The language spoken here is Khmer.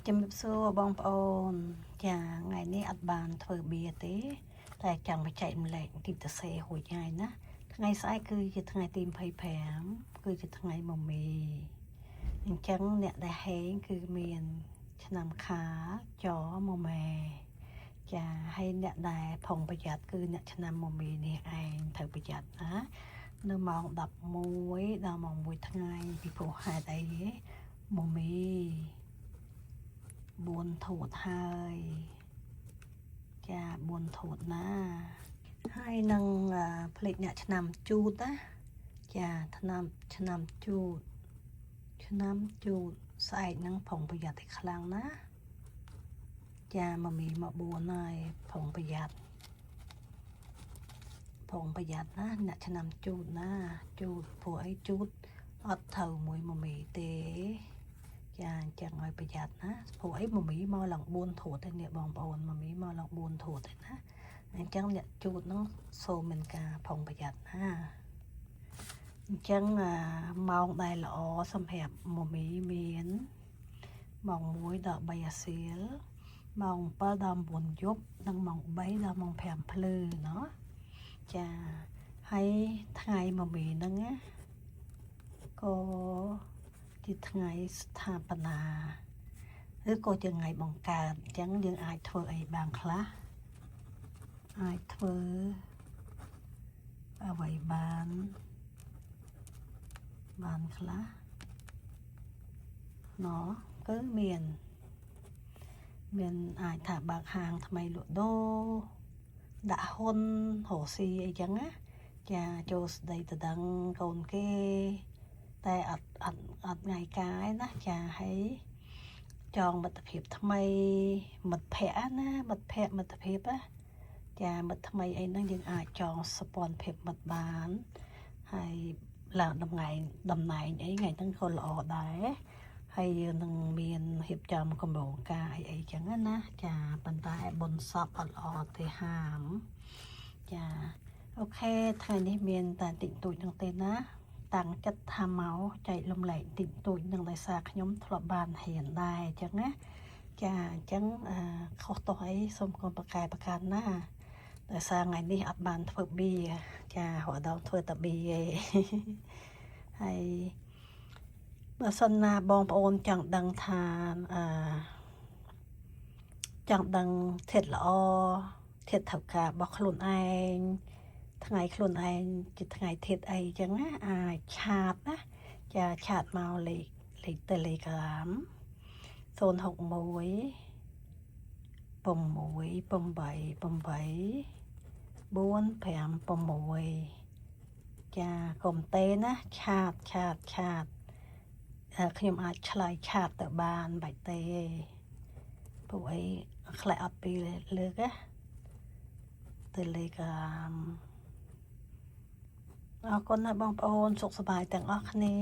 chấm xô bong ôn chà ngày ní ắt bàn thờ bia tế tại chẳng phải chạy một lệnh tìm tờ xe hồi ngày ná ngày sai cứ cho ngày tìm phải phèm cứ cho ngày mồm mì chẳng nè đại hén cứ miền nằm khá chó mồm mè chà hay nè đại phòng bây giờ cứ nè nằm mồm mì nè anh thờ bây giờ á nó mong đập muối đào mong muối ngày thì phụ hai đây mồm mì buồn thụt hai chà buồn thụt na hai năngผลิตเนี่ยนำจูดนะจะนำจูดใส่นังผงประหยัดอีกครั้งนะจะมามีมาบัวหน่อยผงประหยัดนะเนี่ยนำจูดนะจูดผัวไอ้จูดอดเท่ามวยมามีเตะchẳng ai bây giờ á phụ ấy mà mỹ mò lòng buồn thổ thế này bong bồn mà mỹ mò lòng buồn thổ thế á chẳng nhận chút nó xô mình cả phòng bây giờ ha chẳng mong đây là ó xâm hẹp mà mỹ miến mong muối đỏ bay xíu mong ba đầm buồn giúp đang mong bấy đầm mong phèm phư nó chà hay thay mà mỹ nâng á cóที่ថ្ងៃស្ថាបនាឬក៏ជាថ្ងៃបង្កើតអញ្ចឹងយើងអាចធ្វើអីបានខ្លះអាចធ្វើអ្វីបានខ្លះណោះគឺមានអាចថាបើកហាងថ្មីលក់ដូរដាក់ហ៊ុនរកស៊ីអីចឹងណាចាចូលស្ដីទៅដឹងកូនគេតែអត់ថ្ងៃកាយណាចាឲ្យចងមិត្តភាពថ្មីមិត្តភ័ក្តិណាមិត្តភាពណាចាមិត្តថ្មីអីហ្នឹងយើងអាចចងសម្ព័ន្ធភាពមិត្តបានហើយឡើងតំណែងអីថ្ងៃហ្នឹងក៏ល្អដែរហើយយើងនឹងមានរៀបចំកម្រងការអីចឹងណាចាប៉ុន្តែបុណ្យសពអត់ល្អទេហាមចាអូខេថ្ងៃនេះមានតែតិចតួចហ្នឹងទេណាតាំងចិត្តថាមកចែកលំលែកតិចតួចនឹងដោយសារខ្ញុំធ្លាប់បានហ៊ានដែរអញ្ចឹងណាចាអញ្ចឹងខុសទោះអីសូមកុំប្រកែប្រកាន់ណាដោយសារថ្ងៃនេះអត់បានធ្វើបៀចារហូតដល់ធ្វើតែបៀឯងហើយបើសិនណាបងប្អូនចង់ដឹងថាចង់ដឹងធាតុល្អធាតុថៅការរបស់ខ្លួនឯងថ្ងៃខ្លួនឯងជាថ្ងៃធាតុអីចឹងណាអាចឆាតណាចាឆាតមកលេខ Telegram 061 688 4556ចាកុំទេណាឆាតខ្ញុំអាចឆ្លើយឆាតទៅបានបាច់ទេពួកអីខ្លះអត់ពីលើកណា Telegram អរគុណណាបងប្អូនសុខសប្បាយទាំងអស់គ្នា